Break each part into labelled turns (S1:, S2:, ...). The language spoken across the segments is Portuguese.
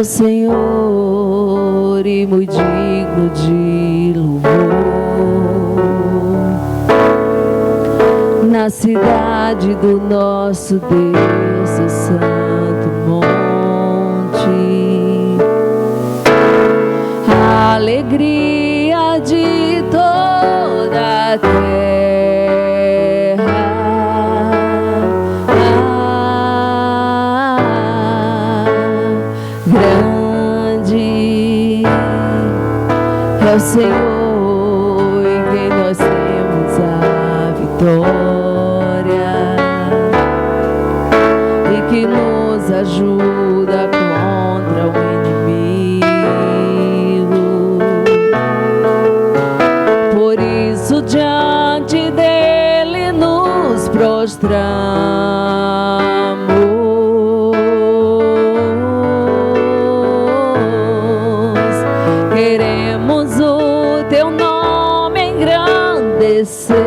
S1: o Senhor e muito digno de louvor. Na cidade do nosso Deus, o santo monte, a alegria de toda a terra. Grande é o Senhor em quem nós temos a vitória e que nos ajuda contra o inimigo. Por isso diante dele nos prostramos. Queremos o teu nome engrandecer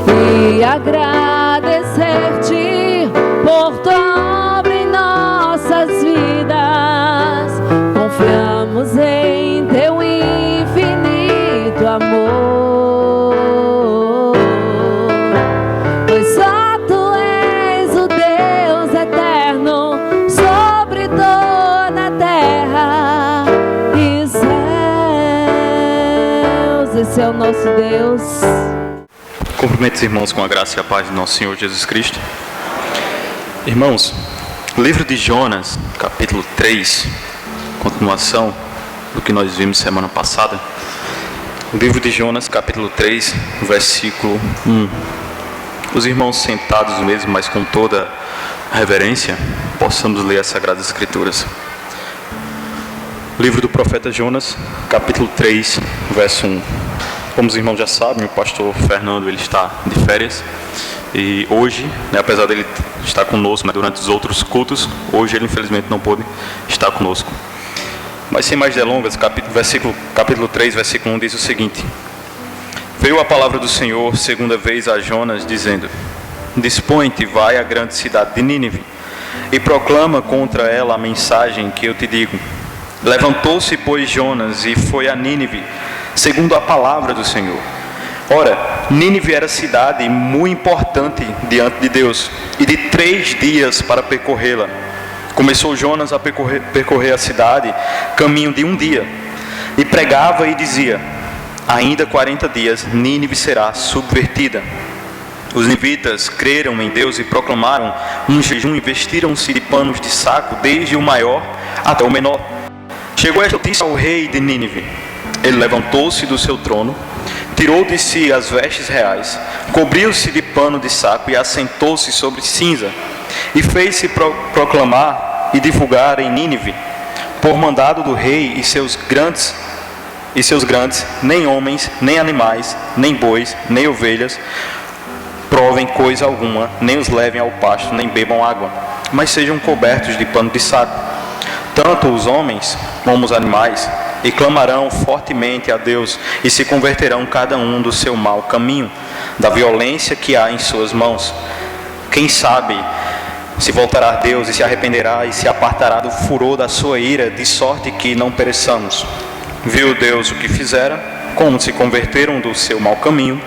S1: e agradecer-te por tua obra em nossas vidas. Confiamos em teu infinito amor, pois só tu és o Deus eterno sobre toda a terra e céus. Esse é o nosso Deus.
S2: Cumprimento os irmãos com a graça e a paz do nosso Senhor Jesus Cristo. Irmãos, o livro de Jonas, capítulo 3, continuação do que nós vimos semana passada. O livro de Jonas, capítulo 3, versículo 1. Os irmãos sentados mesmo, mas com toda reverência, possamos ler as Sagradas Escrituras. O livro do profeta Jonas, capítulo 3, verso 1. Como os irmãos já sabem, o pastor Fernando ele está de férias. E hoje, apesar dele estar conosco durante os outros cultos, hoje ele infelizmente não pôde estar conosco. Mas sem mais delongas, capítulo 3, versículo 1 diz o seguinte: Veio a palavra do Senhor segunda vez a Jonas, dizendo: Dispõe-te, vai à grande cidade de Nínive, e proclama contra ela a mensagem que eu te digo. Levantou-se, pois, Jonas, e foi a Nínive, segundo a palavra do Senhor. Ora, Nínive era cidade muito importante diante de Deus, e de 3 dias para percorrê-la. Começou Jonas a percorrer a cidade, caminho de 1 dia, e pregava e dizia: ainda 40 dias, Nínive será subvertida. Os nivitas creram em Deus e proclamaram um jejum e vestiram-se de panos de saco, desde o maior até o menor. Chegou esta notícia ao rei de Nínive. Ele levantou-se do seu trono, tirou de si as vestes reais, cobriu-se de pano de saco e assentou-se sobre cinza, e fez-se proclamar e divulgar em Nínive, por mandado do rei e seus grandes, nem homens, nem animais, nem bois, nem ovelhas, provem coisa alguma, nem os levem ao pasto, nem bebam água, mas sejam cobertos de pano de saco, tanto os homens como os animais, e clamarão fortemente a Deus, e se converterão cada um do seu mau caminho, da violência que há em suas mãos. Quem sabe se voltará a Deus e se arrependerá e se apartará do furor da sua ira, de sorte que não pereçamos. Viu Deus o que fizeram, como se converteram do seu mau caminho,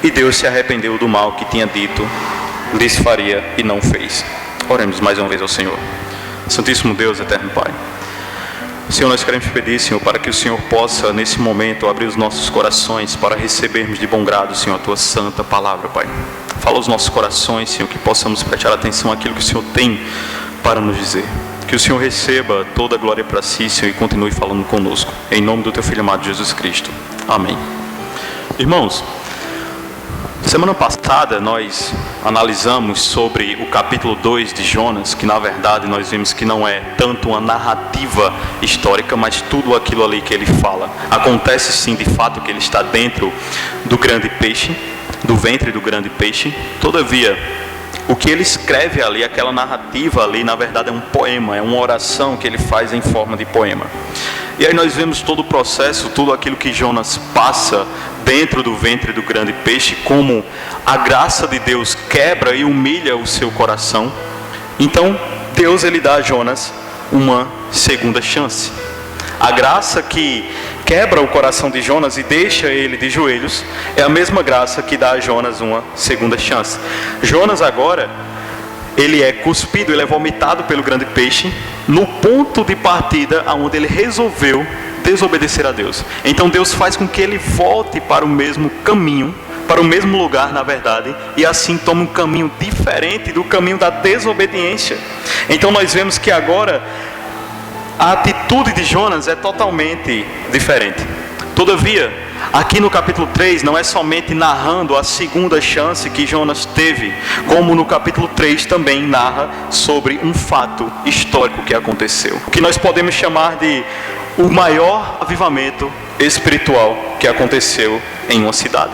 S2: e Deus se arrependeu do mal que tinha dito lhes faria e não fez. Oremos mais uma vez ao Senhor. Santíssimo Deus, eterno Pai, Senhor, nós queremos pedir, Senhor, para que o Senhor possa, nesse momento, abrir os nossos corações para recebermos de bom grado, Senhor, a Tua santa palavra, Pai. Fala os nossos corações, Senhor, que possamos prestar atenção àquilo que o Senhor tem para nos dizer. Que o Senhor receba toda a glória para si, Senhor, e continue falando conosco. Em nome do Teu Filho amado Jesus Cristo. Amém. Irmãos, semana passada nós analisamos sobre o capítulo 2 de Jonas, que na verdade nós vimos que não é tanto uma narrativa histórica, mas tudo aquilo ali que ele fala. Acontece sim, de fato, que ele está dentro do grande peixe, do ventre do grande peixe. Todavia, o que ele escreve ali, aquela narrativa ali, na verdade é um poema, é uma oração que ele faz em forma de poema. E aí nós vemos todo o processo, tudo aquilo que Jonas passa dentro do ventre do grande peixe, como a graça de Deus quebra e humilha o seu coração, Então, Deus ele dá a Jonas uma segunda chance. A graça que quebra o coração de Jonas e deixa ele de joelhos é a mesma graça que dá a Jonas uma segunda chance. Jonas agora, ele é cuspido, ele é vomitado pelo grande peixe no ponto de partida onde ele resolveu desobedecer a Deus. Então Deus faz com que ele volte para o mesmo caminho, para o mesmo lugar, na verdade, e assim toma um caminho diferente do caminho da desobediência. Então nós vemos que agora a atitude de Jonas é totalmente diferente. Todavia, aqui no capítulo 3 não é somente narrando a segunda chance que Jonas teve, como no capítulo 3 também narra sobre um fato histórico que aconteceu, que nós podemos chamar de o maior avivamento espiritual que aconteceu em uma cidade.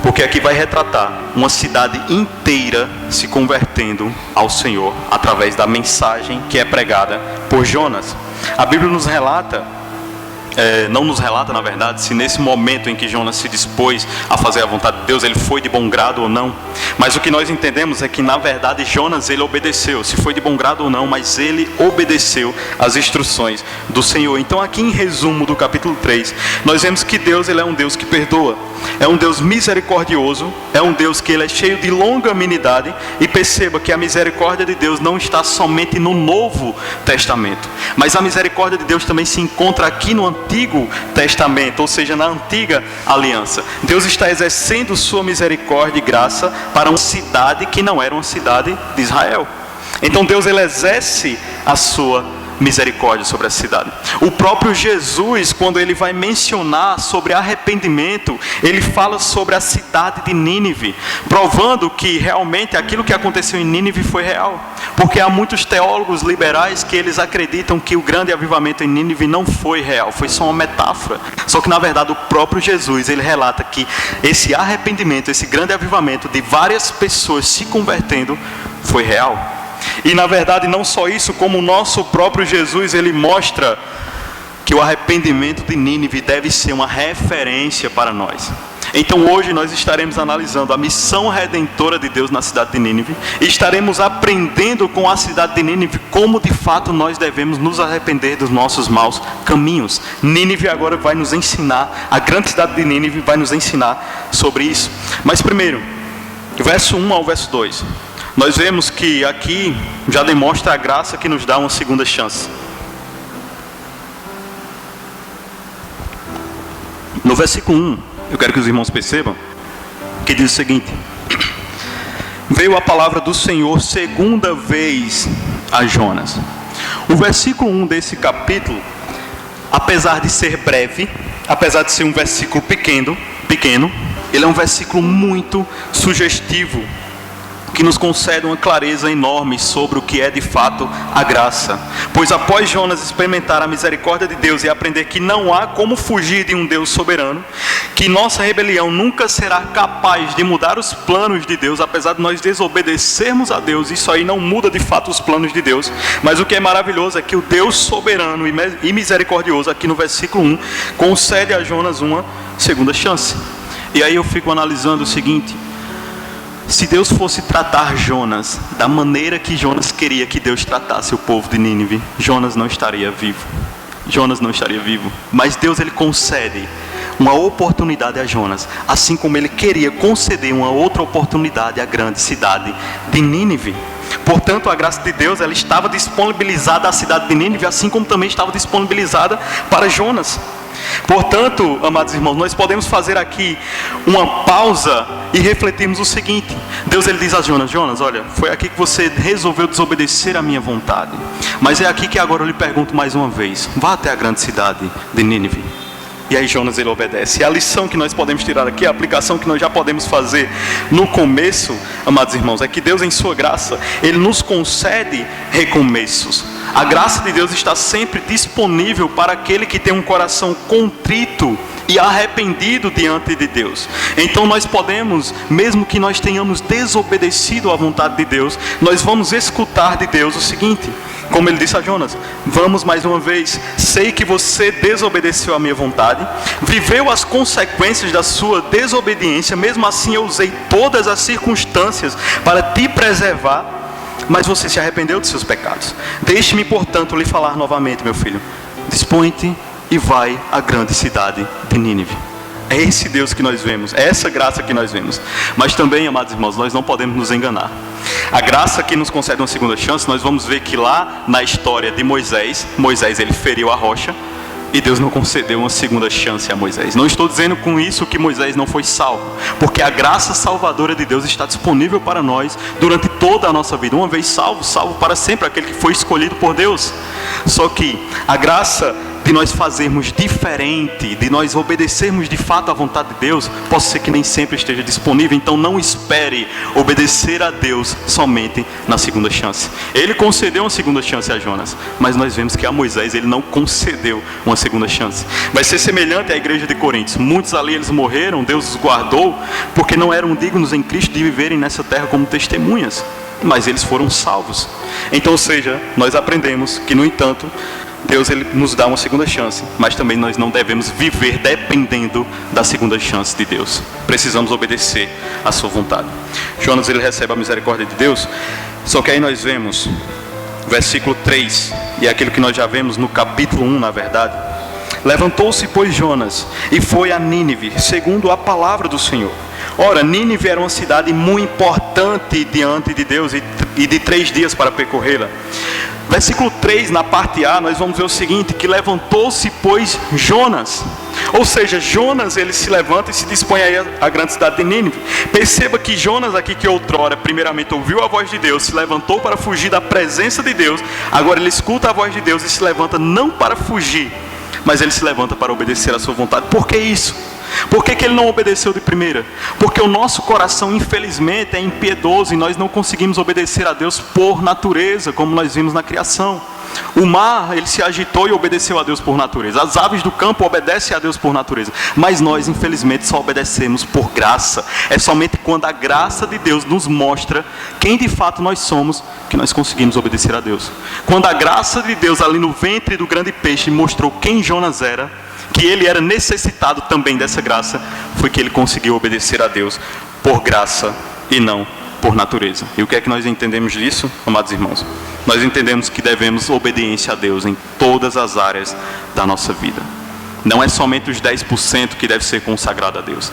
S2: Porque aqui vai retratar uma cidade inteira se convertendo ao Senhor através da mensagem que é pregada por Jonas. A Bíblia nos relata, não nos relata na verdade, se nesse momento em que Jonas se dispôs a fazer a vontade de Deus, ele foi de bom grado ou não. Mas o que nós entendemos é que na verdade Jonas ele obedeceu, se foi de bom grado ou não, mas ele obedeceu às instruções do Senhor. Então aqui em resumo do capítulo 3, nós vemos que Deus ele é um Deus que perdoa, é um Deus misericordioso, é um Deus que ele é cheio de longanimidade. E perceba que a misericórdia de Deus não está somente no Novo Testamento, mas a misericórdia de Deus também se encontra aqui no Antigo Testamento, ou seja, na Antiga Aliança. Deus está exercendo sua misericórdia e graça para uma cidade que não era uma cidade de Israel. Então Deus ele exerce a sua misericórdia sobre a cidade. O próprio Jesus, quando ele vai mencionar sobre arrependimento, ele fala sobre a cidade de Nínive, provando que realmente aquilo que aconteceu em Nínive foi real. Porque há muitos teólogos liberais que eles acreditam que o grande avivamento em Nínive não foi real, foi só uma metáfora. Só que na verdade o próprio Jesus, ele relata que esse arrependimento, esse grande avivamento de várias pessoas se convertendo foi real. E na verdade não só isso, como o nosso próprio Jesus, ele mostra que o arrependimento de Nínive deve ser uma referência para nós. Então hoje nós estaremos analisando a missão redentora de Deus na cidade de Nínive, e estaremos aprendendo com a cidade de Nínive como de fato nós devemos nos arrepender dos nossos maus caminhos. Nínive agora vai nos ensinar, a grande cidade de Nínive vai nos ensinar sobre isso. Mas primeiro, verso 1 ao verso 2. Nós vemos que aqui já demonstra a graça que nos dá uma segunda chance. No versículo 1, eu quero que os irmãos percebam, que diz o seguinte: veio a palavra do Senhor segunda vez a Jonas. O versículo 1 desse capítulo, apesar de ser breve, apesar de ser um versículo pequeno, ele é um versículo muito sugestivo, que nos concede uma clareza enorme sobre o que é de fato a graça. Pois após Jonas experimentar a misericórdia de Deus e aprender que não há como fugir de um Deus soberano, que nossa rebelião nunca será capaz de mudar os planos de Deus, apesar de nós desobedecermos a Deus, isso aí não muda de fato os planos de Deus. Mas o que é maravilhoso é que o Deus soberano e misericordioso, aqui no versículo 1, concede a Jonas uma segunda chance. E aí eu fico analisando o seguinte: se Deus fosse tratar Jonas da maneira que Jonas queria que Deus tratasse o povo de Nínive, Jonas não estaria vivo. Jonas não estaria vivo. Mas Deus ele concede uma oportunidade a Jonas, assim como ele queria conceder uma outra oportunidade à grande cidade de Nínive. Portanto, a graça de Deus ela estava disponibilizada à cidade de Nínive, assim como também estava disponibilizada para Jonas. Portanto, amados irmãos, nós podemos fazer aqui uma pausa e refletirmos o seguinte: Deus ele diz a Jonas: Jonas, olha, foi aqui que você resolveu desobedecer a minha vontade, mas é aqui que agora eu lhe pergunto mais uma vez, vá até a grande cidade de Nínive. E aí Jonas ele obedece. E a lição que nós podemos tirar aqui, a aplicação que nós já podemos fazer no começo, amados irmãos, é que Deus em sua graça, ele nos concede recomeços. A graça de Deus está sempre disponível para aquele que tem um coração contrito e arrependido diante de Deus. Então nós podemos, mesmo que nós tenhamos desobedecido à vontade de Deus, nós vamos escutar de Deus o seguinte, como ele disse a Jonas: vamos mais uma vez, sei que você desobedeceu à minha vontade, viveu as consequências da sua desobediência, mesmo assim eu usei todas as circunstâncias para te preservar. mas você se arrependeu dos seus pecados. Deixe-me, portanto, lhe falar novamente, meu filho. Dispõe-te e vai à grande cidade de Nínive. É esse Deus que nós vemos, é essa graça que nós vemos. Mas também, amados irmãos, nós não podemos nos enganar. A graça que nos concede uma segunda chance, nós vamos ver que lá na história de Moisés, ele feriu a rocha e Deus não concedeu uma segunda chance a Moisés. Não estou dizendo com isso que Moisés não foi salvo, porque a graça salvadora de Deus está disponível para nós durante toda a nossa vida. Uma vez salvo, salvo para sempre, aquele que foi escolhido por Deus. Só que a graça de nós fazermos diferente, de nós obedecermos de fato à vontade de Deus, pode ser que nem sempre esteja disponível. Então não espere obedecer a Deus somente na segunda chance. Ele concedeu uma segunda chance a Jonas, mas nós vemos que a Moisés ele não concedeu uma segunda chance. Vai ser semelhante à igreja de Coríntios. Muitos ali eles morreram, Deus os guardou, porque não eram dignos em Cristo de viverem nessa terra como testemunhas, mas eles foram salvos. Então, ou seja, nós aprendemos que, no entanto, Deus ele nos dá uma segunda chance, mas também nós não devemos viver dependendo da segunda chance de Deus. Precisamos obedecer à sua vontade. Jonas ele recebe a misericórdia de Deus, só que aí nós vemos versículo 3, e é aquilo que nós já vemos no capítulo 1, na verdade. Levantou-se, pois, Jonas e foi a Nínive, segundo a palavra do Senhor. Ora, Nínive era uma cidade muito importante diante de Deus e de 3 dias para percorrê-la. Versículo 3, na parte A, nós vamos ver o seguinte, que levantou-se, pois, Jonas. Ou seja, Jonas, ele se levanta e se dispõe a ir à grande cidade de Nínive. Perceba que Jonas aqui, que outrora, primeiramente ouviu a voz de Deus, se levantou para fugir da presença de Deus. Agora ele escuta a voz de Deus e se levanta não para fugir, mas ele se levanta para obedecer à sua vontade. Por que isso? Por que ele não obedeceu de primeira? Porque o nosso coração, infelizmente, é impiedoso e nós não conseguimos obedecer a Deus por natureza, como nós vimos na criação. O mar, ele se agitou e obedeceu a Deus por natureza. As aves do campo obedecem a Deus por natureza. Mas nós, infelizmente, só obedecemos por graça. É somente quando a graça de Deus nos mostra quem de fato nós somos que nós conseguimos obedecer a Deus. Quando a graça de Deus ali no ventre do grande peixe mostrou quem Jonas era, que ele era necessitado também dessa graça, foi que ele conseguiu obedecer a Deus por graça e não por natureza. E o que é que nós entendemos disso, amados irmãos? Nós entendemos que devemos obediência a Deus em todas as áreas da nossa vida. Não é somente os 10% que deve ser consagrado a Deus.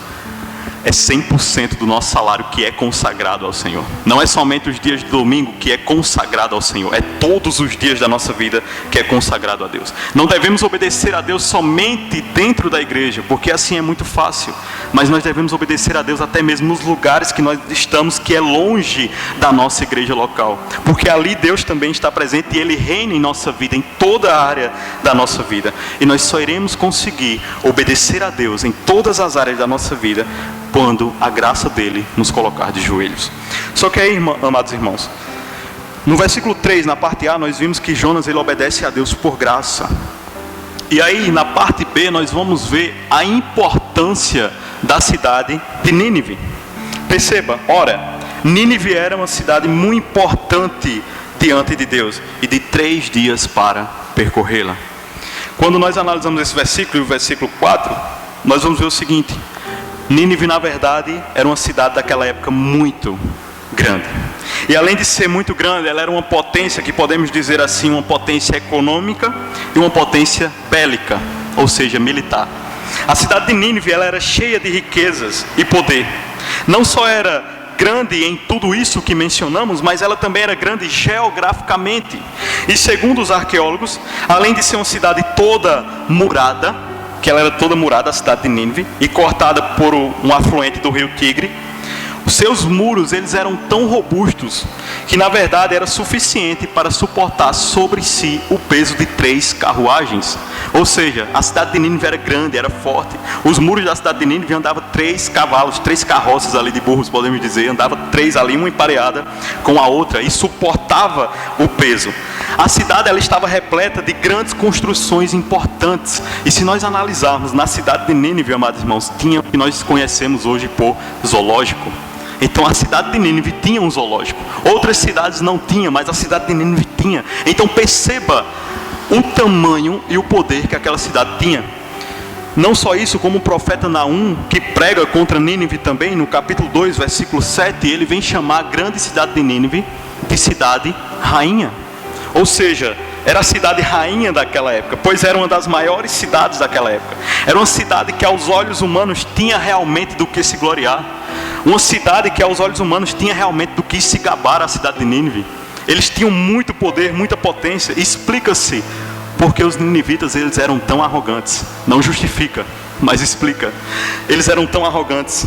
S2: É 100% do nosso salário que é consagrado ao Senhor. Não é somente os dias de domingo que é consagrado ao Senhor. É todos os dias da nossa vida que é consagrado a Deus. Não devemos obedecer a Deus somente dentro da igreja, porque assim é muito fácil. Mas nós devemos obedecer a Deus até mesmo nos lugares que nós estamos, que é longe da nossa igreja local. Porque ali Deus também está presente e Ele reina em nossa vida, em toda a área da nossa vida. E nós só iremos conseguir obedecer a Deus em todas as áreas da nossa vida quando a graça dele nos colocar de joelhos. Só que aí, amados irmãos, no versículo 3, na parte A, nós vimos que Jonas ele obedece a Deus por graça. E aí, na parte B, nós vamos ver a importância da cidade de Nínive. Perceba, ora, Nínive era uma cidade muito importante diante de Deus e de 3 dias para percorrê-la. Quando nós analisamos esse versículo e o versículo 4, nós vamos ver o seguinte: Nínive, na verdade, era uma cidade daquela época muito grande. E além de ser muito grande, ela era uma potência, que podemos dizer assim, uma potência econômica e uma potência bélica, ou seja, militar. A cidade de Nínive, ela era cheia de riquezas e poder. Não só era grande em tudo isso que mencionamos, mas ela também era grande geograficamente. E segundo os arqueólogos, além de ser uma cidade toda murada, que ela era toda murada, a cidade de Nínive, e cortada por um afluente do rio Tigre, os seus muros eles eram tão robustos que na verdade era suficiente para suportar sobre si o peso de 3 carruagens. Ou seja, a cidade de Nínive era grande, era forte. Os muros da cidade de Nínive andavam 3 cavalos, 3 carroças ali de burros, podemos dizer, andava 3 ali, uma empareada com a outra, e suportava o peso. A cidade ela estava repleta de grandes construções importantes. E se nós analisarmos, na cidade de Nínive, amados irmãos, tinha o que nós conhecemos hoje por zoológico. Então a cidade de Nínive tinha um zoológico. Outras cidades não tinham, mas a cidade de Nínive tinha. Então perceba o tamanho e o poder que aquela cidade tinha. Não só isso, como o profeta Naum, que prega contra Nínive também, no capítulo 2, versículo 7, ele vem chamar a grande cidade de Nínive de cidade rainha. Ou seja, era a cidade rainha daquela época, pois era uma das maiores cidades daquela época. Era uma cidade que aos olhos humanos tinha realmente do que se gloriar. Uma cidade que aos olhos humanos tinha realmente do que se gabar, a cidade de Nínive. Eles tinham muito poder, muita potência. Explica-se porque os ninivitas eles eram tão arrogantes. Não justifica, mas explica. Eles eram tão arrogantes.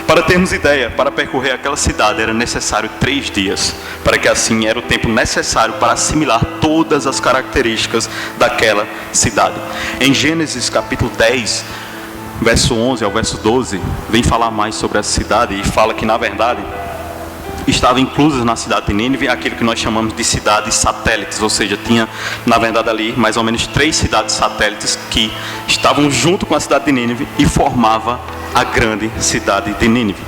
S2: Para termos ideia, para percorrer aquela cidade era necessário 3 dias, para que assim era o tempo necessário para assimilar todas as características daquela cidade. Em Gênesis capítulo 10, verso 11 ao verso 12, vem falar mais sobre essa cidade e fala que na verdade estava inclusas na cidade de Nínive aquilo que nós chamamos de cidades satélites, ou seja, tinha na verdade ali mais ou menos 3 cidades satélites que estavam junto com a cidade de Nínive e formava a grande cidade de Nínive.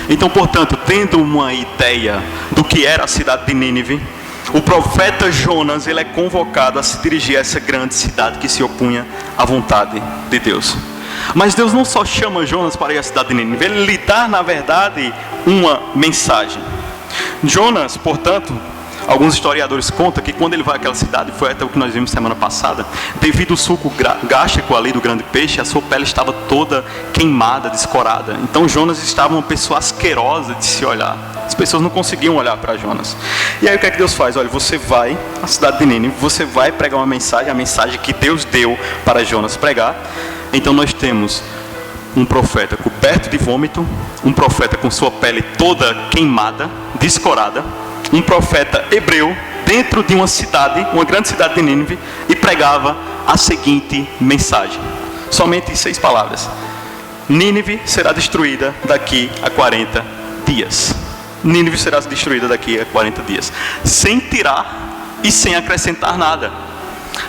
S2: Então, portanto, tendo uma ideia do que era a cidade de Nínive, o profeta Jonas ele é convocado a se dirigir a essa grande cidade que se opunha à vontade de Deus. Mas Deus não só chama Jonas para ir à cidade de Nínive, ele lhe dá na verdade uma mensagem. Jonas, portanto, alguns historiadores contam que quando ele vai àquela cidade, foi até o que nós vimos semana passada, devido ao suco gástrico ali do grande peixe, a sua pele estava toda queimada, descorada. Então Jonas estava uma pessoa asquerosa de se olhar. As pessoas não conseguiam olhar para Jonas. E aí o que é que Deus faz? Olha, você vai à cidade de Nínive, você vai pregar uma mensagem, a mensagem que Deus deu para Jonas pregar. Então nós temos um profeta coberto de vômito, um profeta com sua pele toda queimada, descorada, um profeta hebreu dentro de uma cidade, uma grande cidade de Nínive, e pregava a seguinte mensagem. Somente 6 palavras. Nínive será destruída daqui a 40 dias. Nínive será destruída daqui a 40 dias. Sem tirar e sem acrescentar nada.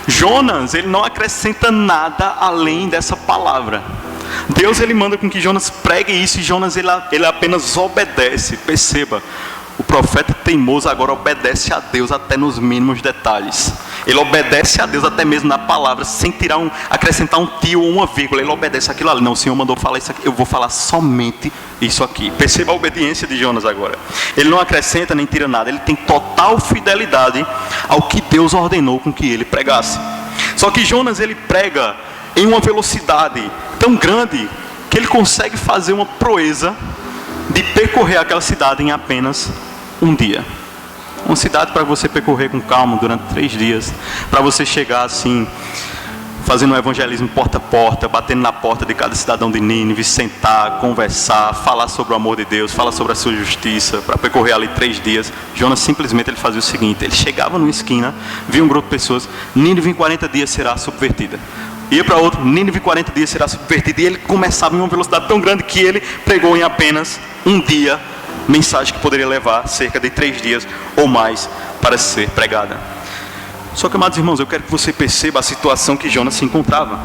S2: Jonas, ele não acrescenta nada além dessa palavra. Deus, ele manda com que Jonas pregue isso e Jonas, ele apenas obedece. Perceba. O profeta teimoso agora obedece a Deus até nos mínimos detalhes. Ele obedece a Deus até mesmo na palavra, sem acrescentar um tio ou uma vírgula. Ele obedece aquilo ali. Não, o Senhor mandou falar isso aqui, eu vou falar somente isso aqui. Perceba a obediência de Jonas agora. Ele não acrescenta nem tira nada. Ele tem total fidelidade ao que Deus ordenou com que ele pregasse. Só que Jonas, ele prega em uma velocidade tão grande que ele consegue fazer uma proeza de percorrer aquela cidade em apenas um dia. Uma cidade para você percorrer com calma durante 3 dias, para você chegar assim, fazendo um evangelismo porta a porta, batendo na porta de cada cidadão de Nínive, sentar, conversar, falar sobre o amor de Deus, falar sobre a sua justiça, para percorrer ali 3 dias. Jonas simplesmente ele fazia o seguinte: ele chegava numa esquina, via um grupo de pessoas, Nínive em 40 dias será subvertida. Ia para outro, Nínive em 40 dias será subvertida. E ele começava em uma velocidade tão grande que ele pregou em apenas um dia, mensagem que poderia levar cerca de 3 dias ou mais para ser pregada. Só que, amados irmãos, eu quero que você perceba a situação que Jonas se encontrava.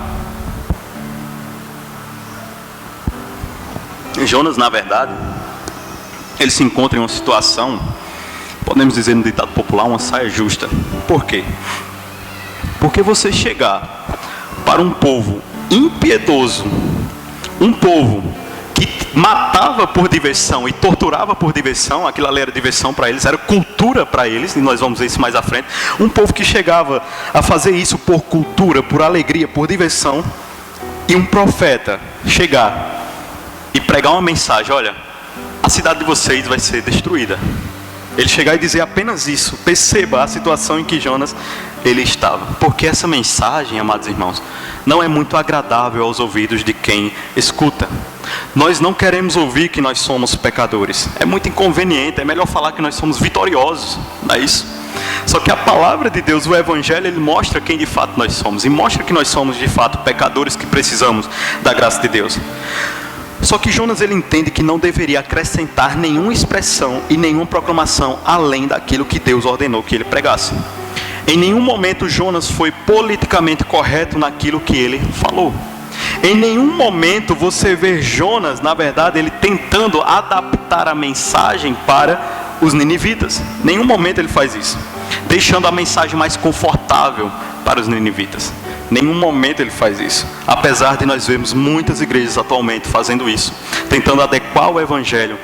S2: Jonas, na verdade, ele se encontra em uma situação, podemos dizer no ditado popular, uma saia justa. Por quê? Porque você chegar para um povo impiedoso, um povo que matava por diversão e torturava por diversão, aquilo ali era diversão para eles, era cultura para eles, e nós vamos ver isso mais à frente. Um povo que chegava a fazer isso por cultura, por alegria, por diversão, e um profeta chegar e pregar uma mensagem: olha, a cidade de vocês vai ser destruída. Ele chegar e dizer apenas isso. Perceba a situação em que Jonas ele estava. Porque essa mensagem, amados irmãos, não é muito agradável aos ouvidos de quem escuta. Nós não queremos ouvir que nós somos pecadores. É muito inconveniente, é melhor falar que nós somos vitoriosos, não é isso? Só que a palavra de Deus, o Evangelho, ele mostra quem de fato nós somos. E mostra que nós somos de fato pecadores que precisamos da graça de Deus. Só que Jonas ele entende que não deveria acrescentar nenhuma expressão e nenhuma proclamação além daquilo que Deus ordenou que ele pregasse. Em nenhum momento Jonas foi politicamente correto naquilo que ele falou. Em nenhum momento você vê Jonas, na verdade, ele tentando adaptar a mensagem para os ninivitas. Em nenhum momento ele faz isso, deixando a mensagem mais confortável para os ninivitas. Nenhum momento ele faz isso. Apesar de nós vermos muitas igrejas atualmente fazendo isso, tentando adequar o Evangelho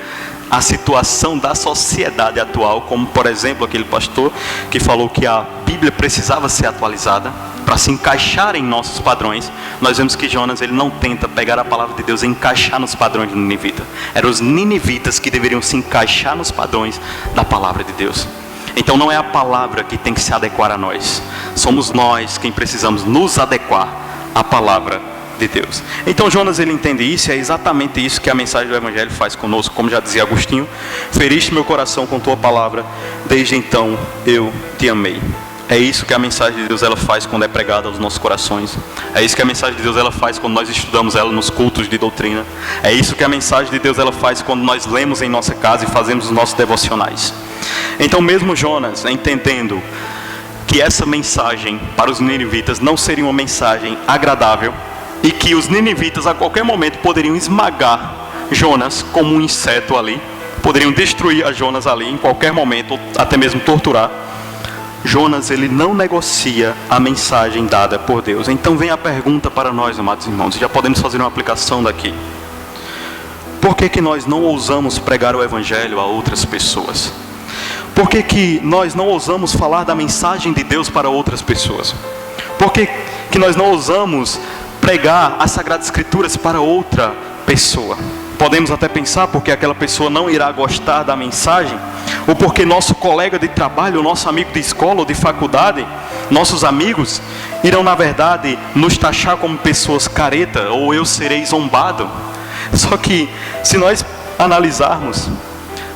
S2: a situação da sociedade atual, como por exemplo aquele pastor que falou que a Bíblia precisava ser atualizada para se encaixar em nossos padrões. Nós vemos que Jonas, ele não tenta pegar a palavra de Deus e encaixar nos padrões de Ninivita. Eram os ninivitas que deveriam se encaixar nos padrões da palavra de Deus. Então não é a palavra que tem que se adequar a nós, somos nós quem precisamos nos adequar à palavra de Deus. Então Jonas, ele entende isso, e é exatamente isso que a mensagem do Evangelho faz conosco. Como já dizia Agostinho: feriste meu coração com tua palavra, desde então eu te amei. É isso que a mensagem de Deus ela faz quando é pregada aos nossos corações. É isso que a mensagem de Deus ela faz quando nós estudamos ela nos cultos de doutrina. É isso que a mensagem de Deus ela faz quando nós lemos em nossa casa e fazemos os nossos devocionais. Então mesmo Jonas, entendendo que essa mensagem para os ninivitas não seria uma mensagem agradável, e que os ninivitas a qualquer momento poderiam esmagar Jonas como um inseto ali, poderiam destruir a Jonas ali em qualquer momento, ou até mesmo torturar, Jonas, ele não negocia a mensagem dada por Deus. Então vem a pergunta para nós, amados irmãos, já podemos fazer uma aplicação daqui. Por que nós não ousamos pregar o Evangelho a outras pessoas? Por que nós não ousamos falar da mensagem de Deus para outras pessoas? Por que nós não ousamos pregar as Sagradas Escrituras para outra pessoa? Podemos até pensar porque aquela pessoa não irá gostar da mensagem, ou porque nosso colega de trabalho, nosso amigo de escola ou de faculdade, nossos amigos, irão na verdade nos taxar como pessoas careta, ou eu serei zombado. Só que se nós analisarmos,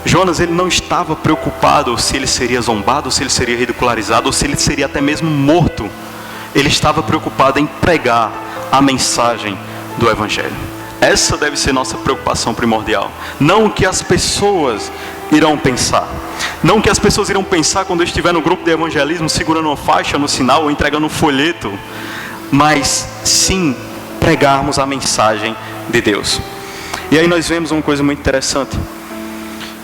S2: Jonas, ele não estava preocupado se ele seria zombado, se ele seria ridicularizado, ou se ele seria até mesmo morto. Ele estava preocupado em pregar a mensagem do Evangelho. Essa deve ser nossa preocupação primordial. Não o que as pessoas irão pensar. Não o que as pessoas irão pensar quando eu estiver no grupo de evangelismo segurando uma faixa no sinal ou entregando um folheto. Mas sim pregarmos a mensagem de Deus. E aí nós vemos uma coisa muito interessante.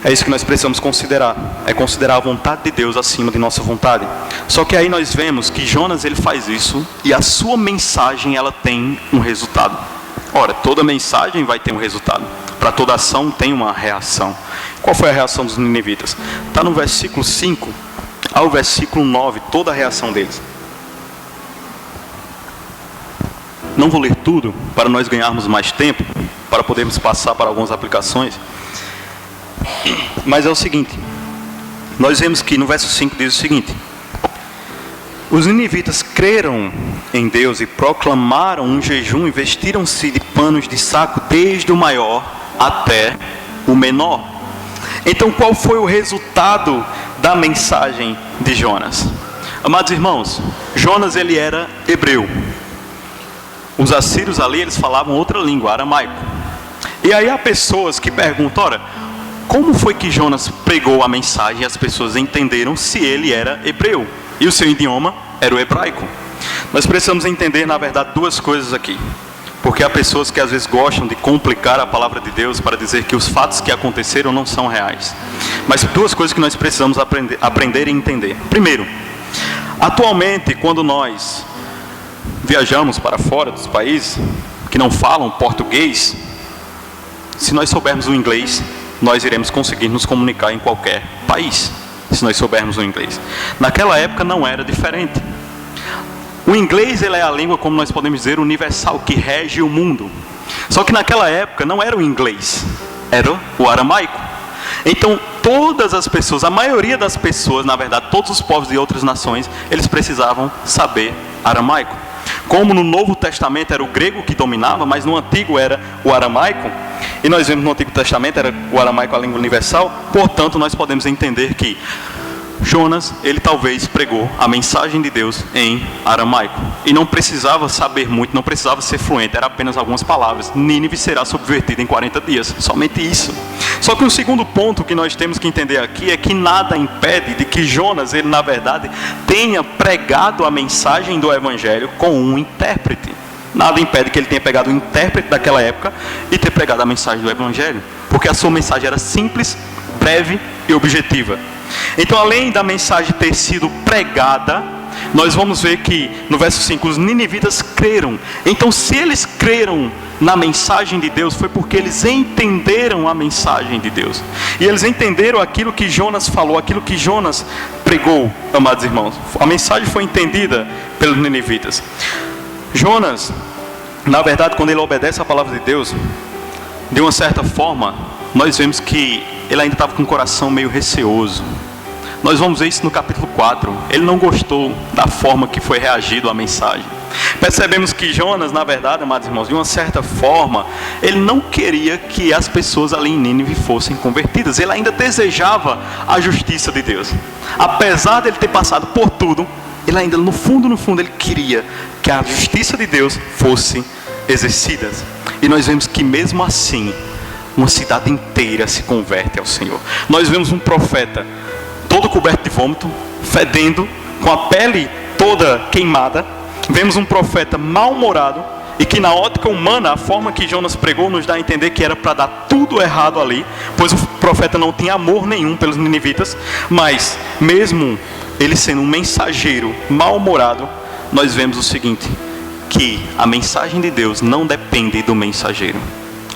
S2: É isso que nós precisamos considerar. É considerar a vontade de Deus acima de nossa vontade. Só que aí nós vemos que Jonas, ele faz isso e a sua mensagem, ela tem um resultado. Ora, toda mensagem vai ter um resultado. Para toda ação tem uma reação. Qual foi a reação dos ninivitas? Está no versículo 5 ao versículo 9, toda a reação deles. Não vou ler tudo para nós ganharmos mais tempo, para podermos passar para algumas aplicações. Mas é o seguinte, nós vemos que no verso 5 diz o seguinte: os ninivitas creram em Deus e proclamaram um jejum e vestiram-se de panos de saco, desde o maior até o menor. Então qual foi o resultado da mensagem de Jonas? Amados irmãos, Jonas, ele era hebreu. Os assírios ali, eles falavam outra língua, aramaico. E aí há pessoas que perguntam: ora, como foi que Jonas pregou a mensagem e as pessoas entenderam se ele era hebreu? E o seu idioma era o hebraico. Nós precisamos entender, na verdade, duas coisas aqui. Porque há pessoas que às vezes gostam de complicar a palavra de Deus para dizer que os fatos que aconteceram não são reais. Mas duas coisas que nós precisamos aprender e entender. Primeiro, atualmente, quando nós viajamos para fora dos países que não falam português, se nós soubermos o inglês, nós iremos conseguir nos comunicar em qualquer país, se nós soubermos o inglês. Naquela época não era diferente. O inglês, ele é a língua, como nós podemos dizer, universal, que rege o mundo. Só que naquela época não era o inglês, era o aramaico. Então todas as pessoas, a maioria das pessoas, na verdade todos os povos de outras nações, eles precisavam saber aramaico. Como no Novo Testamento era o grego que dominava, mas no Antigo era o aramaico, e nós vemos no Antigo Testamento era o aramaico a língua universal, portanto nós podemos entender que Jonas, ele talvez pregou a mensagem de Deus em aramaico, e não precisava saber muito, não precisava ser fluente, era apenas algumas palavras. Nínive será subvertida em 40 dias, somente isso. Só que o segundo ponto que nós temos que entender aqui é que nada impede de que Jonas, ele na verdade tenha pregado a mensagem do Evangelho com um intérprete. Nada impede que ele tenha pegado o intérprete daquela época e ter pregado a mensagem do Evangelho, porque a sua mensagem era simples, breve e objetiva. Então, além da mensagem ter sido pregada, nós vamos ver que no verso 5, os ninivitas creram. Então, se eles creram na mensagem de Deus foi porque eles entenderam a mensagem de Deus. E eles entenderam aquilo que Jonas falou, aquilo que Jonas pregou, amados irmãos. A mensagem foi entendida pelos ninivitas. Jonas, na verdade, quando ele obedece à palavra de Deus, de uma certa forma, nós vemos que ele ainda estava com o coração meio receoso. Nós vamos ver isso no capítulo 4. Ele não gostou da forma que foi reagido à mensagem. Percebemos que Jonas, na verdade, amados irmãos, de uma certa forma, ele não queria que as pessoas ali em Nínive fossem convertidas. Ele ainda desejava a justiça de Deus. Apesar de ele ter passado por tudo, ele ainda no fundo, ele queria que a justiça de Deus fosse exercida. E nós vemos que mesmo assim, uma cidade inteira se converte ao Senhor. Nós vemos um profeta todo coberto de vômito, fedendo, com a pele toda queimada. Vemos um profeta mal-humorado, e que na ótica humana, a forma que Jonas pregou nos dá a entender que era para dar tudo errado ali, pois o profeta não tinha amor nenhum pelos ninivitas. Mas mesmo ele sendo um mensageiro mal-humorado, nós vemos o seguinte, que a mensagem de Deus não depende do mensageiro.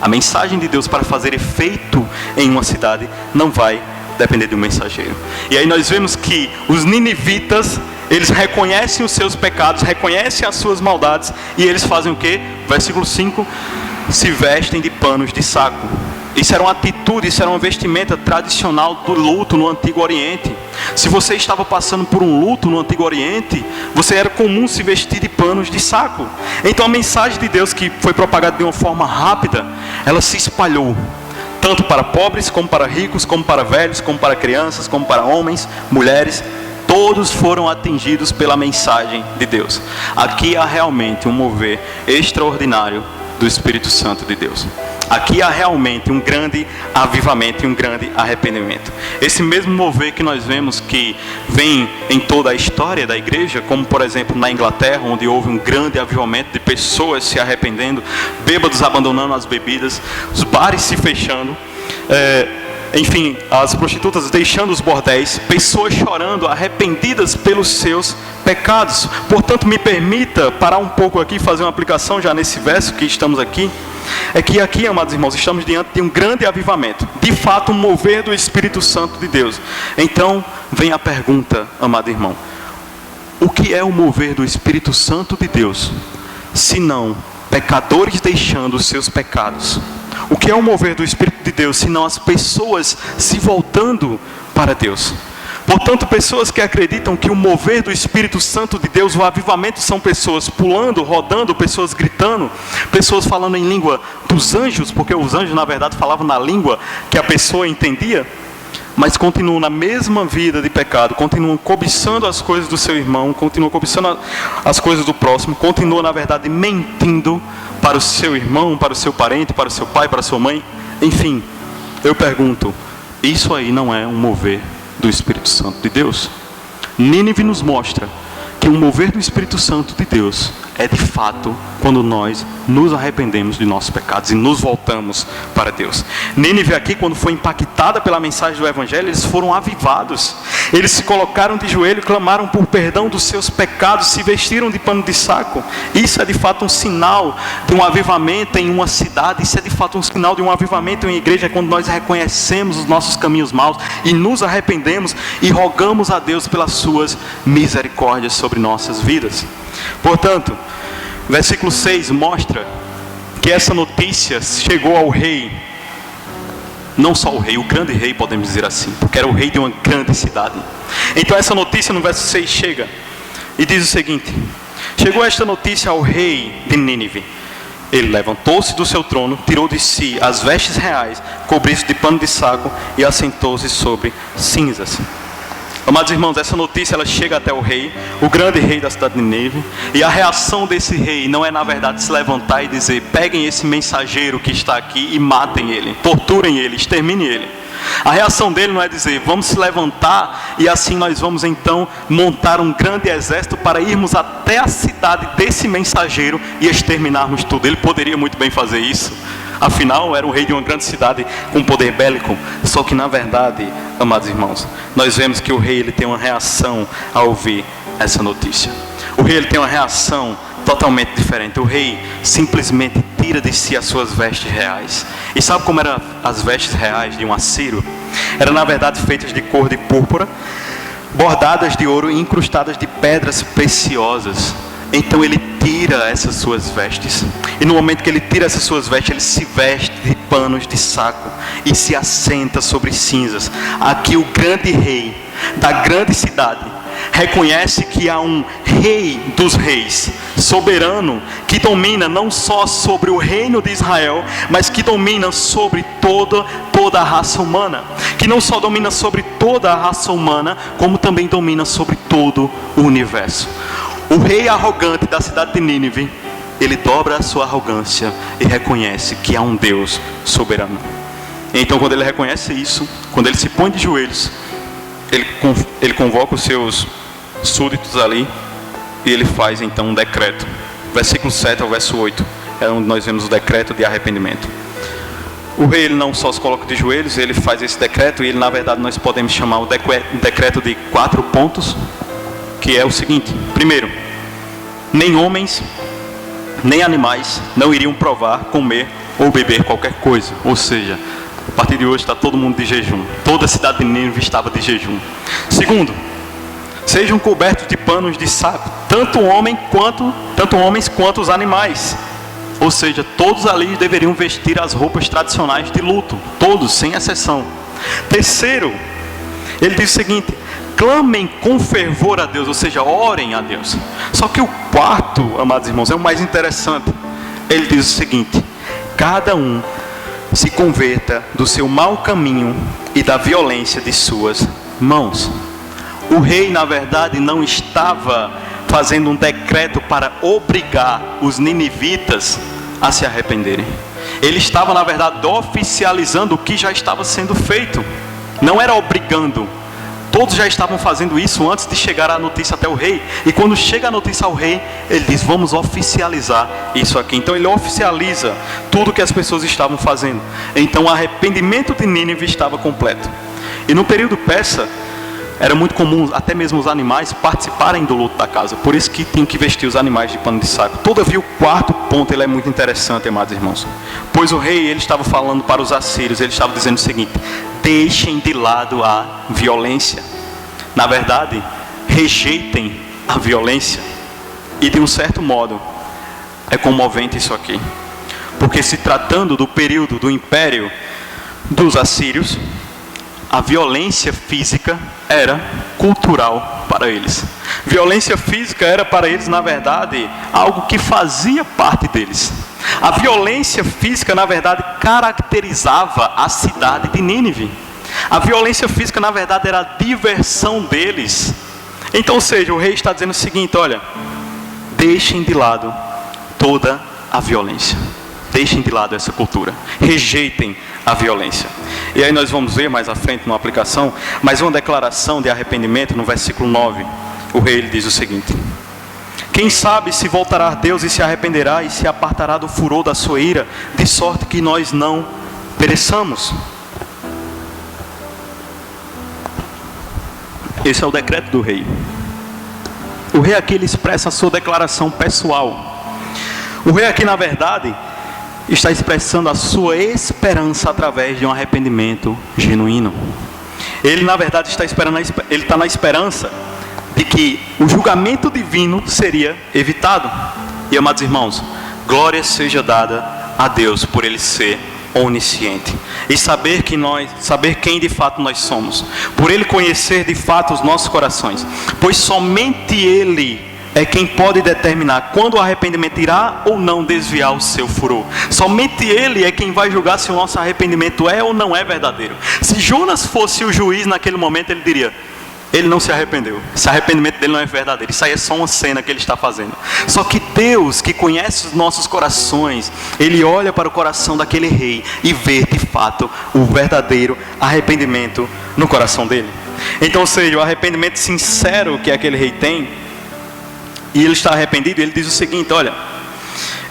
S2: A mensagem de Deus, para fazer efeito em uma cidade, não vai depender do mensageiro. E aí nós vemos que os ninivitas, eles reconhecem os seus pecados, reconhecem as suas maldades, e eles fazem o quê? Versículo 5, se vestem de panos de saco. Isso era uma atitude, isso era uma vestimenta tradicional do luto no Antigo Oriente. Se você estava passando por um luto no Antigo Oriente, você era comum se vestir de panos de saco. Então a mensagem de Deus, que foi propagada de uma forma rápida, ela se espalhou, tanto para pobres, como para ricos, como para velhos, como para crianças, como para homens, mulheres. Todos foram atingidos pela mensagem de Deus. Aqui há realmente um mover extraordinário do Espírito Santo de Deus. Aqui há realmente um grande avivamento e um grande arrependimento. Esse mesmo mover que nós vemos que vem em toda a história da igreja, como por exemplo na Inglaterra, onde houve um grande avivamento de pessoas se arrependendo, bêbados abandonando as bebidas, os bares se fechando, enfim, as prostitutas deixando os bordéis, pessoas chorando, arrependidas pelos seus pecados. Portanto, me permita parar um pouco aqui e fazer uma aplicação já nesse verso que estamos aqui. É que aqui, amados irmãos, estamos diante de um grande avivamento, de fato um mover do Espírito Santo de Deus. Então, vem a pergunta, amado irmão: o que é o mover do Espírito Santo de Deus, se não pecadores deixando os seus pecados? O que é o mover do Espírito de Deus, se não as pessoas se voltando para Deus? Portanto, pessoas que acreditam que o mover do Espírito Santo de Deus, o avivamento, são pessoas pulando, rodando, pessoas gritando, pessoas falando em língua dos anjos, porque os anjos na verdade falavam na língua que a pessoa entendia, mas continuam na mesma vida de pecado, continuam cobiçando as coisas do seu irmão, continuam cobiçando as coisas do próximo, continuam na verdade mentindo para o seu irmão, para o seu parente, para o seu pai, para a sua mãe. Enfim, eu pergunto, isso aí não é um mover do Espírito Santo de Deus? Nínive nos mostra que o mover do Espírito Santo de Deus é de fato quando nós nos arrependemos de nossos pecados e nos voltamos para Deus. Nínive aqui, quando foi impactada pela mensagem do Evangelho, eles foram avivados. Eles se colocaram de joelho, clamaram por perdão dos seus pecados, se vestiram de pano de saco. Isso é de fato um sinal de um avivamento em uma cidade. Isso é de fato um sinal de um avivamento em uma igreja, quando nós reconhecemos os nossos caminhos maus e nos arrependemos e rogamos a Deus pelas suas misericórdias sobre nossas vidas. Portanto, versículo 6 mostra que essa notícia chegou ao rei. Não só o rei, o grande rei, podemos dizer assim, porque era o rei de uma grande cidade. Então essa notícia no verso 6 chega e diz o seguinte: chegou esta notícia ao rei de Nínive. Ele levantou-se do seu trono, tirou de si as vestes reais, cobriu-se de pano de saco e assentou-se sobre cinzas. Amados irmãos, essa notícia ela chega até o rei, o grande rei da cidade de Nínive, e a reação desse rei não é na verdade se levantar e dizer: peguem esse mensageiro que está aqui e matem ele, torturem ele, exterminem ele. A reação dele não é dizer: vamos se levantar e assim nós vamos então montar um grande exército para irmos até a cidade desse mensageiro e exterminarmos tudo. Ele poderia muito bem fazer isso, afinal era um rei de uma grande cidade com poder bélico. Só que na verdade, amados irmãos, nós vemos que o rei ele tem uma reação ao ouvir essa notícia. O rei ele tem uma reação totalmente diferente. O rei simplesmente tira de si as suas vestes reais. E sabe como eram as vestes reais de um assírio? Eram na verdade feitas de cor de púrpura, bordadas de ouro e incrustadas de pedras preciosas. Então ele tira essas suas vestes. E no momento que ele tira essas suas vestes, ele se veste de panos de saco e se assenta sobre cinzas. Aqui o grande rei da grande cidade reconhece que há um rei dos reis, soberano, que domina não só sobre o reino de Israel, mas que domina sobre toda a raça humana. Que não só domina sobre toda a raça humana, como também domina sobre todo o universo. O rei arrogante da cidade de Nínive, ele dobra a sua arrogância e reconhece que há um Deus soberano. Então quando ele reconhece isso, quando ele se põe de joelhos, ele convoca os seus súditos ali e ele faz então um decreto. Versículo 7 ao verso 8 é onde nós vemos o decreto de arrependimento. O rei ele não só se coloca de joelhos, ele faz esse decreto, e ele na verdade nós podemos chamar o decreto de 4 pontos, que é o seguinte: primeiro, nem homens, nem animais não iriam provar, comer ou beber qualquer coisa. Ou seja, a partir de hoje está todo mundo de jejum. Toda a cidade de Nínive estava de jejum. Segundo, sejam cobertos de panos de saco, tanto homens quanto os animais. Ou seja, todos ali deveriam vestir as roupas tradicionais de luto. Todos, sem exceção. Terceiro, ele diz o seguinte: clamem com fervor a Deus, ou seja, orem a Deus. Só que o quarto, amados irmãos, é o mais interessante. Ele diz o seguinte: cada um se converta do seu mau caminho e da violência de suas mãos. O rei, na verdade, não estava fazendo um decreto para obrigar os ninivitas a se arrependerem. Ele estava, na verdade, oficializando o que já estava sendo feito. Não era obrigando. Todos já estavam fazendo isso antes de chegar a notícia até o rei. E quando chega a notícia ao rei, ele diz: vamos oficializar isso aqui. Então ele oficializa tudo que as pessoas estavam fazendo. Então o arrependimento de Nínive estava completo. E no período persa, era muito comum até mesmo os animais participarem do luto da casa. Por isso que tinham que vestir os animais de pano de saco. Todavia o quarto ponto ele é muito interessante, amados irmãos. Pois o rei ele estava falando para os assírios, ele estava dizendo o seguinte: deixem de lado a violência. Na verdade, rejeitem a violência. E de um certo modo, é comovente isso aqui. Porque se tratando do período do império dos assírios, a violência física era cultural para eles. Violência física era para eles, na verdade, algo que fazia parte deles. A violência física, na verdade, caracterizava a cidade de Nínive. A violência física, na verdade, era a diversão deles. Então, ou seja, o rei está dizendo o seguinte: olha, deixem de lado toda a violência. Deixem de lado essa cultura. Rejeitem a violência. E aí nós vamos ver mais à frente numa aplicação, mais uma declaração de arrependimento no versículo 9. O rei ele diz o seguinte: quem sabe se voltará a Deus e se arrependerá e se apartará do furor da sua ira, de sorte que nós não pereçamos. Esse é o decreto do rei. O rei aqui ele expressa a sua declaração pessoal. O rei aqui, na verdade, está expressando a sua esperança através de um arrependimento genuíno. Ele, na verdade, está na esperança de que o julgamento divino seria evitado. E, amados irmãos, glória seja dada a Deus por Ele ser onisciente e saber quem de fato nós somos, por Ele conhecer de fato os nossos corações, pois somente Ele é quem pode determinar quando o arrependimento irá ou não desviar o seu furor. Somente Ele é quem vai julgar se o nosso arrependimento é ou não é verdadeiro. Se Jonas fosse o juiz naquele momento, ele diria: ele não se arrependeu, esse arrependimento dele não é verdadeiro, isso aí é só uma cena que ele está fazendo. Só que Deus, que conhece os nossos corações, Ele olha para o coração daquele rei e vê de fato o verdadeiro arrependimento no coração dele. Então, ou seja, o arrependimento sincero que aquele rei tem, e ele está arrependido, ele diz o seguinte: olha,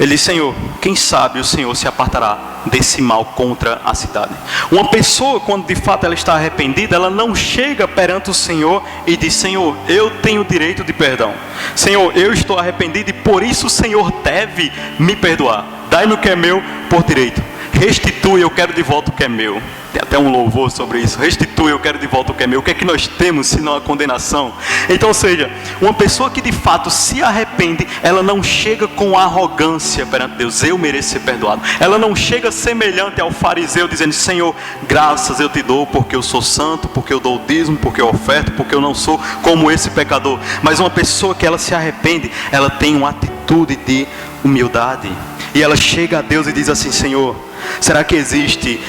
S2: Ele diz: Senhor, quem sabe o Senhor se apartará desse mal contra a cidade. Uma pessoa, quando de fato ela está arrependida, ela não chega perante o Senhor e diz: Senhor, eu tenho direito de perdão. Senhor, eu estou arrependido e por isso o Senhor deve me perdoar. Dai-me o que é meu por direito. Restitui, eu quero de volta o que é meu. Tem até um louvor sobre isso. Restitui, eu quero de volta o que é meu. O que é que nós temos senão a condenação? Então, ou seja, uma pessoa que de fato se arrepende, ela não chega com arrogância perante Deus: eu mereço ser perdoado. Ela não chega semelhante ao fariseu dizendo: Senhor, graças eu te dou porque eu sou santo, porque eu dou o dízimo, porque eu oferto, porque eu não sou como esse pecador. Mas uma pessoa que ela se arrepende, ela tem uma atitude de humildade. E ela chega a Deus e diz assim: Senhor, será que existe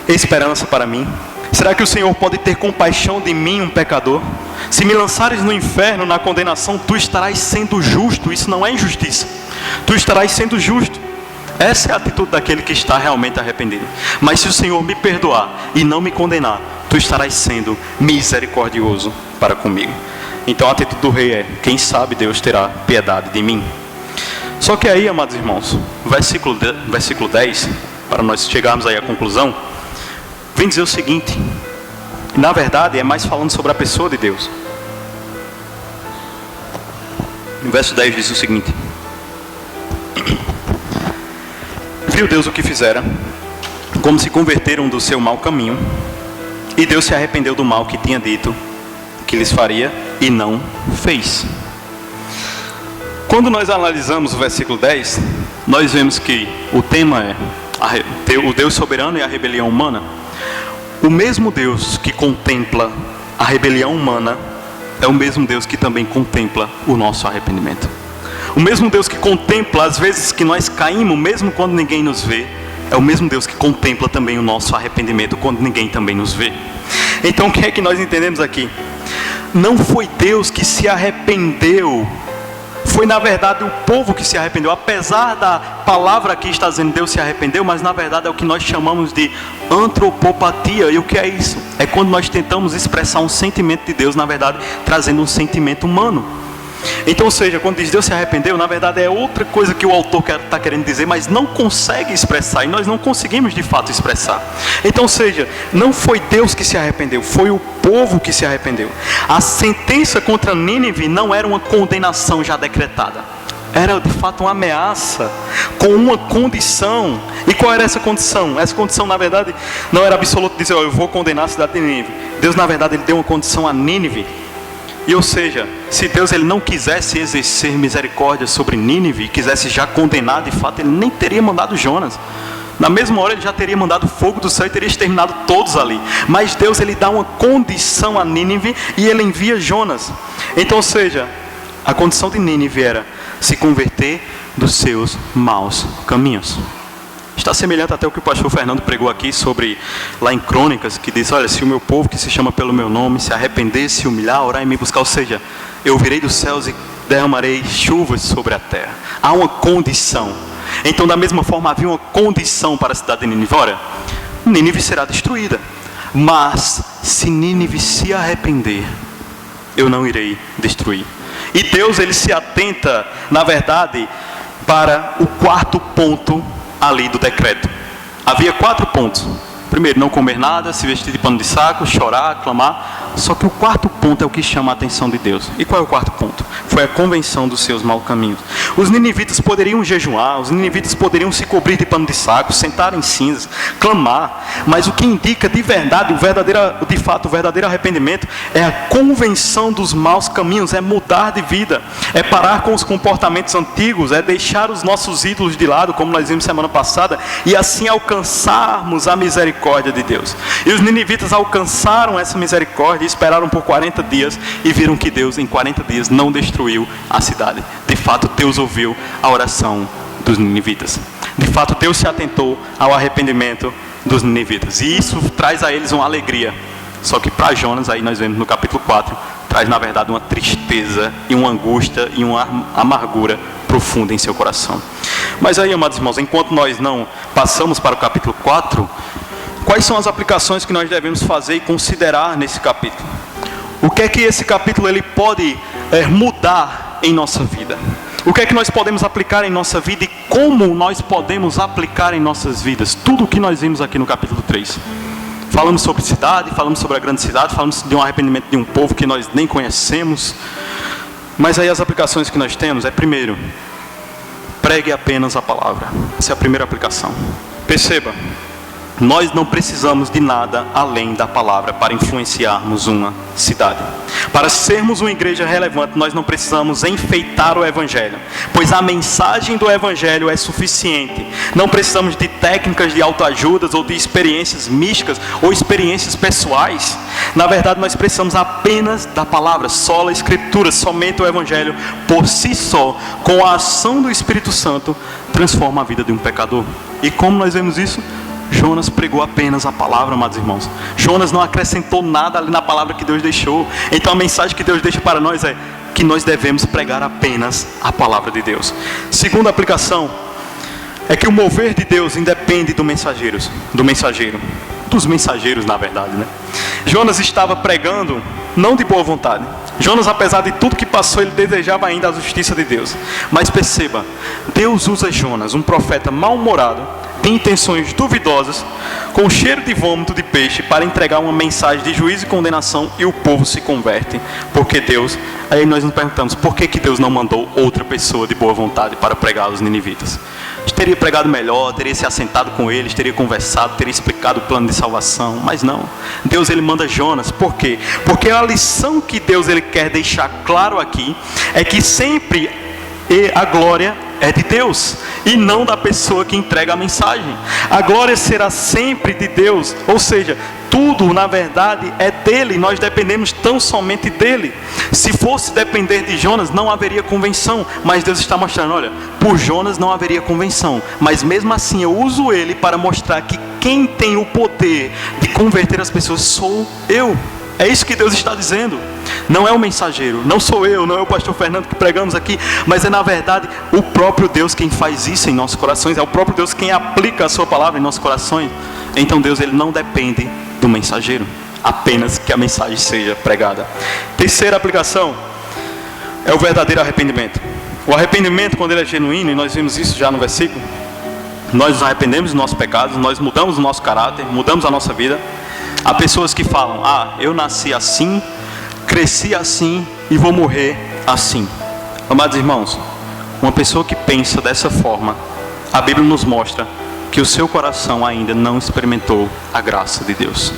S2: esperança para mim? Será que o Senhor pode ter compaixão de mim, um pecador? Se me lançares no inferno, na condenação, tu estarás sendo justo. Isso não é injustiça. Tu estarás sendo justo. Essa é a atitude daquele que está realmente arrependido. Mas se o Senhor me perdoar e não me condenar, tu estarás sendo misericordioso para comigo. Então a atitude do rei é: quem sabe Deus terá piedade de mim. Só que aí, amados irmãos, versículo 10, para nós chegarmos aí à conclusão, vem dizer o seguinte. Na verdade, é mais falando sobre a pessoa de Deus. No verso 10 diz o seguinte: viu Deus o que fizera, como se converteram do seu mau caminho, e Deus se arrependeu do mal que tinha dito que lhes faria, e não fez. Quando nós analisamos o versículo 10, nós vemos que o tema é o Deus soberano e a rebelião humana. O mesmo Deus que contempla a rebelião humana é o mesmo Deus que também contempla o nosso arrependimento. O mesmo Deus que contempla as vezes que nós caímos, mesmo quando ninguém nos vê, é o mesmo Deus que contempla também o nosso arrependimento quando ninguém também nos vê. Então o que é que nós entendemos aqui? Não foi Deus que se arrependeu, foi na verdade o povo que se arrependeu. Apesar da palavra aqui está dizendo Deus se arrependeu, mas na verdade é o que nós chamamos de antropopatia. E o que é isso? É quando nós tentamos expressar um sentimento de Deus, na verdade trazendo um sentimento humano. Então, ou seja, quando diz Deus se arrependeu, na verdade é outra coisa que o autor está querendo dizer, mas não consegue expressar, e nós não conseguimos de fato expressar. Então, ou seja, não foi Deus que se arrependeu, foi o povo que se arrependeu. A sentença contra Nínive não era uma condenação já decretada, era de fato uma ameaça com uma condição. E qual era essa condição? Essa condição, na verdade, não era absoluta, dizer: eu vou condenar a cidade de Nínive. Deus, na verdade, ele deu uma condição a Nínive. E ou seja, se Deus ele não quisesse exercer misericórdia sobre Nínive, e quisesse já condenar de fato, ele nem teria mandado Jonas. Na mesma hora ele já teria mandado fogo do céu e teria exterminado todos ali. Mas Deus ele dá uma condição a Nínive e ele envia Jonas. Então, ou seja, a condição de Nínive era se converter dos seus maus caminhos. Está semelhante até o que o pastor Fernando pregou aqui sobre, lá em Crônicas, que diz: olha, se o meu povo que se chama pelo meu nome se arrepender, se humilhar, orar e me buscar, ou seja, eu virei dos céus e derramarei chuvas sobre a terra. Há uma condição. Então, da mesma forma, havia uma condição para a cidade de Nínive. Ora, Nínive será destruída, mas se Nínive se arrepender, eu não irei destruir. E Deus ele se atenta, na verdade, para o quarto ponto ali do decreto. Havia 4 pontos. Primeiro, não comer nada, se vestir de pano de saco, chorar, clamar. Só que o quarto ponto é o que chama a atenção de Deus. E qual é o quarto ponto? Foi a convenção dos seus maus caminhos. Os ninivitas poderiam jejuar, os ninivitas poderiam se cobrir de pano de saco, sentar em cinzas, clamar. Mas o que indica de verdade, de fato, o verdadeiro arrependimento é a convenção dos maus caminhos, é mudar de vida, é parar com os comportamentos antigos, é deixar os nossos ídolos de lado, como nós vimos semana passada, e assim alcançarmos a misericórdia de Deus. E os ninivitas alcançaram essa misericórdia, esperaram por 40 dias e viram que Deus em 40 dias não destruiu a cidade. De fato, Deus ouviu a oração dos ninivitas. De fato, Deus se atentou ao arrependimento dos ninivitas. E isso traz a eles uma alegria. Só que para Jonas, aí nós vemos no capítulo 4, traz na verdade uma tristeza e uma angústia e uma amargura profunda em seu coração. Mas aí, amados irmãos, enquanto nós não passamos para o capítulo 4, quais são as aplicações que nós devemos fazer e considerar nesse capítulo? O que é que esse capítulo ele pode mudar em nossa vida? O que é que nós podemos aplicar em nossa vida e como nós podemos aplicar em nossas vidas? Tudo o que nós vimos aqui no capítulo 3. Falamos sobre cidade, falamos sobre a grande cidade, falamos de um arrependimento de um povo que nós nem conhecemos. Mas aí as aplicações que nós temos é, primeiro, pregue apenas a palavra. Essa é a primeira aplicação. Perceba, nós não precisamos de nada além da palavra para influenciarmos uma cidade. Para sermos uma igreja relevante, nós não precisamos enfeitar o Evangelho, pois a mensagem do Evangelho é suficiente. Não precisamos de técnicas de autoajudas ou de experiências místicas ou experiências pessoais. Na verdade, nós precisamos apenas da palavra, sola Escritura, somente o Evangelho por si só, com a ação do Espírito Santo, transforma a vida de um pecador. E como nós vemos isso? Jonas pregou apenas a palavra, amados irmãos. Jonas não acrescentou nada ali na palavra que Deus deixou. Então a mensagem que Deus deixa para nós é que nós devemos pregar apenas a palavra de Deus. Segunda aplicação é que o mover de Deus independe dos mensageiros, na verdade, né? Jonas estava pregando não de boa vontade. Jonas, apesar de tudo que passou, ele desejava ainda a justiça de Deus. Mas perceba, Deus usa Jonas, um profeta mal-humorado, de intenções duvidosas, com cheiro de vômito de peixe, para entregar uma mensagem de juízo e condenação, e o povo se converte. Porque Deus, aí nós nos perguntamos, por que Deus não mandou outra pessoa de boa vontade para pregar aos ninivitas? Teria pregado melhor, teria se assentado com eles, teria conversado, teria explicado o plano de salvação, mas não. Deus, ele manda Jonas. Por quê? Porque a lição que Deus, ele quer deixar claro aqui é que sempre a glória é de Deus e não da pessoa que entrega a mensagem. A glória será sempre de Deus, ou seja, tudo na verdade é dele, nós dependemos tão somente dele. Se fosse depender de Jonas, não haveria convenção, mas Deus está mostrando, olha, por Jonas não haveria convenção, mas mesmo assim eu uso ele para mostrar que quem tem o poder de converter as pessoas sou eu. É isso que Deus está dizendo. Não é o mensageiro, não sou eu, não é o pastor Fernando que pregamos aqui, mas é na verdade o próprio Deus quem faz isso em nossos corações, é o próprio Deus quem aplica a sua palavra em nossos corações. Então Deus, ele não depende do mensageiro, apenas que a mensagem seja pregada. Terceira aplicação é o verdadeiro arrependimento. O arrependimento, quando ele é genuíno, e nós vimos isso já no versículo, nós nos arrependemos dos nossos pecados, nós mudamos o nosso caráter, mudamos a nossa vida. Há pessoas que falam, eu nasci assim, cresci assim e vou morrer assim. Amados irmãos, uma pessoa que pensa dessa forma, a Bíblia nos mostra que o seu coração ainda não experimentou a graça de Deus.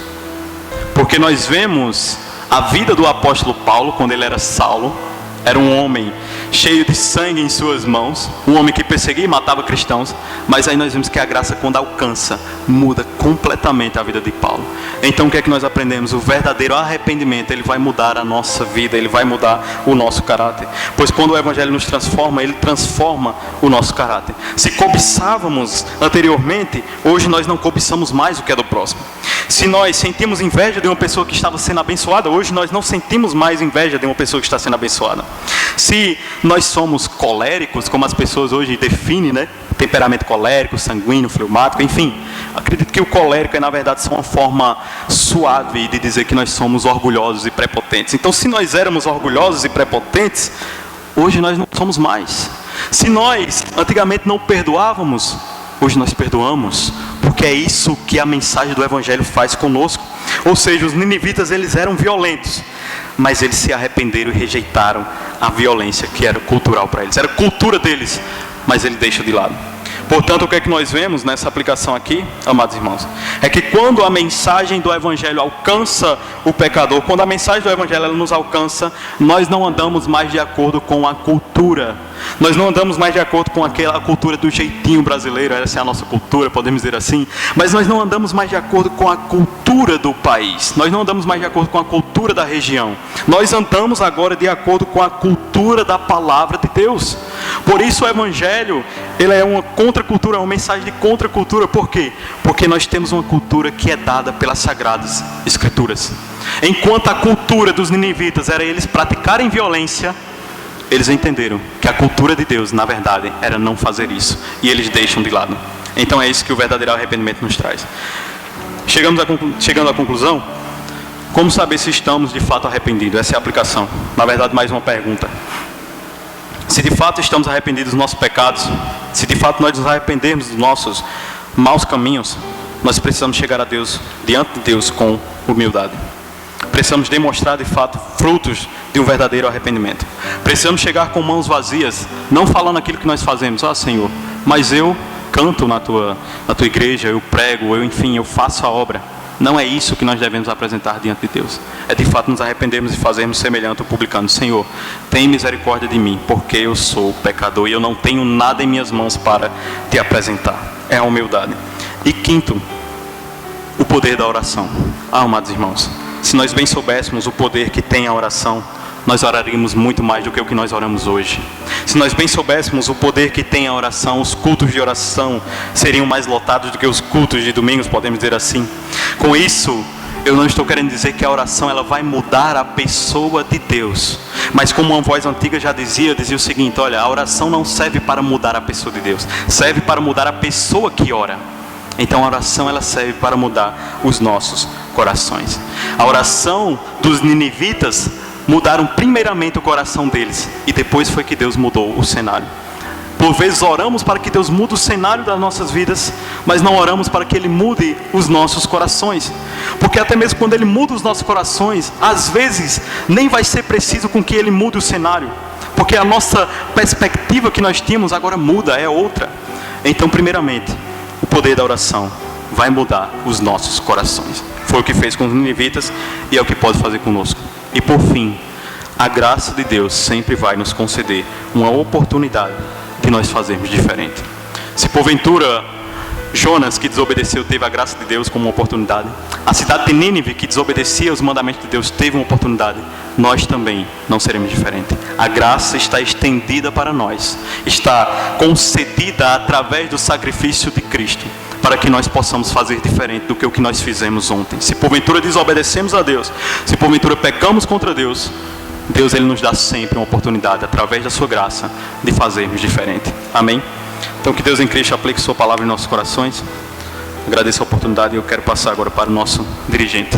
S2: Porque nós vemos a vida do apóstolo Paulo, quando ele era Saulo, era um homem cheio de sangue em suas mãos, um homem que perseguia e matava cristãos, mas aí nós vemos que a graça, quando alcança, muda completamente a vida de Paulo. Então o que é que nós aprendemos? O verdadeiro arrependimento, ele vai mudar a nossa vida, ele vai mudar o nosso caráter, pois quando o Evangelho nos transforma, ele transforma o nosso caráter. Se cobiçávamos anteriormente, hoje nós não cobiçamos mais o que é do próximo. Se nós sentimos inveja de uma pessoa que estava sendo abençoada, hoje nós não sentimos mais inveja de uma pessoa que está sendo abençoada. Se nós somos coléricos, como as pessoas hoje definem, né? Temperamento colérico, sanguíneo, fleumático, enfim. Acredito que o colérico é, na verdade, só uma forma suave de dizer que nós somos orgulhosos e prepotentes. Então, se nós éramos orgulhosos e prepotentes, hoje nós não somos mais. Se nós antigamente não perdoávamos, hoje nós perdoamos, porque é isso que a mensagem do Evangelho faz conosco. Ou seja, os ninivitas, eles eram violentos, mas eles se arrependeram e rejeitaram a violência que era cultural para eles, era cultura deles, mas ele deixa de lado. Portanto, o que é que nós vemos nessa aplicação aqui, amados irmãos? É que quando a mensagem do Evangelho alcança o pecador, quando a mensagem do Evangelho ela nos alcança, nós não andamos mais de acordo com a cultura. Nós não andamos mais de acordo com aquela cultura do jeitinho brasileiro, essa é a nossa cultura, podemos dizer assim. Mas nós não andamos mais de acordo com a cultura do país. Nós não andamos mais de acordo com a cultura da região. Nós andamos agora de acordo com a cultura da palavra de Deus. Por isso o Evangelho, ele é uma contracultura, uma mensagem de contracultura. Por quê? Porque nós temos uma cultura que é dada pelas Sagradas Escrituras. Enquanto a cultura dos ninivitas era eles praticarem violência, eles entenderam que a cultura de Deus, na verdade, era não fazer isso. E eles deixam de lado. Então é isso que o verdadeiro arrependimento nos traz. Chegando à conclusão, como saber se estamos de fato arrependidos? Essa é a aplicação. Na verdade, mais uma pergunta. Se de fato estamos arrependidos dos nossos pecados, se de fato nós nos arrependermos dos nossos maus caminhos, nós precisamos chegar a Deus, diante de Deus, com humildade. Precisamos demonstrar de fato frutos de um verdadeiro arrependimento. Precisamos chegar com mãos vazias, não falando aquilo que nós fazemos. Senhor, mas eu canto na tua igreja, eu prego, eu faço a obra. Não é isso que nós devemos apresentar diante de Deus. É de fato nos arrependermos e fazermos semelhante ao publicano. Senhor, tem misericórdia de mim, porque eu sou pecador e eu não tenho nada em minhas mãos para te apresentar. É a humildade. E quinto, o poder da oração. Amados irmãos, se nós bem soubéssemos o poder que tem a oração, nós oraríamos muito mais do que o que nós oramos hoje. Se nós bem soubéssemos o poder que tem a oração, os cultos de oração seriam mais lotados do que os cultos de domingos, podemos dizer assim. Com isso, eu não estou querendo dizer que a oração ela vai mudar a pessoa de Deus. Mas como uma voz antiga já dizia o seguinte: olha, a oração não serve para mudar a pessoa de Deus, serve para mudar a pessoa que ora. Então a oração ela serve para mudar os nossos corações. A oração dos ninivitas mudaram primeiramente o coração deles, e depois foi que Deus mudou o cenário. Por vezes oramos para que Deus mude o cenário das nossas vidas, mas não oramos para que Ele mude os nossos corações. Porque até mesmo quando Ele muda os nossos corações, às vezes nem vai ser preciso com que Ele mude o cenário, porque a nossa perspectiva que nós tínhamos agora muda, é outra. Então primeiramente, o poder da oração vai mudar os nossos corações. Foi o que fez com os ninivitas e é o que pode fazer conosco. E por fim, a graça de Deus sempre vai nos conceder uma oportunidade de nós fazermos diferente. Se porventura Jonas, que desobedeceu, teve a graça de Deus como uma oportunidade, a cidade de Nínive, que desobedecia os mandamentos de Deus, teve uma oportunidade, nós também não seremos diferentes. A graça está estendida para nós, está concedida através do sacrifício de Cristo, para que nós possamos fazer diferente do que o que nós fizemos ontem. Se porventura desobedecemos a Deus, se porventura pecamos contra Deus, Deus Ele nos dá sempre uma oportunidade, através da sua graça, de fazermos diferente. Amém? Então que Deus em Cristo aplique sua palavra em nossos corações. Agradeço a oportunidade e eu quero passar agora para o nosso dirigente.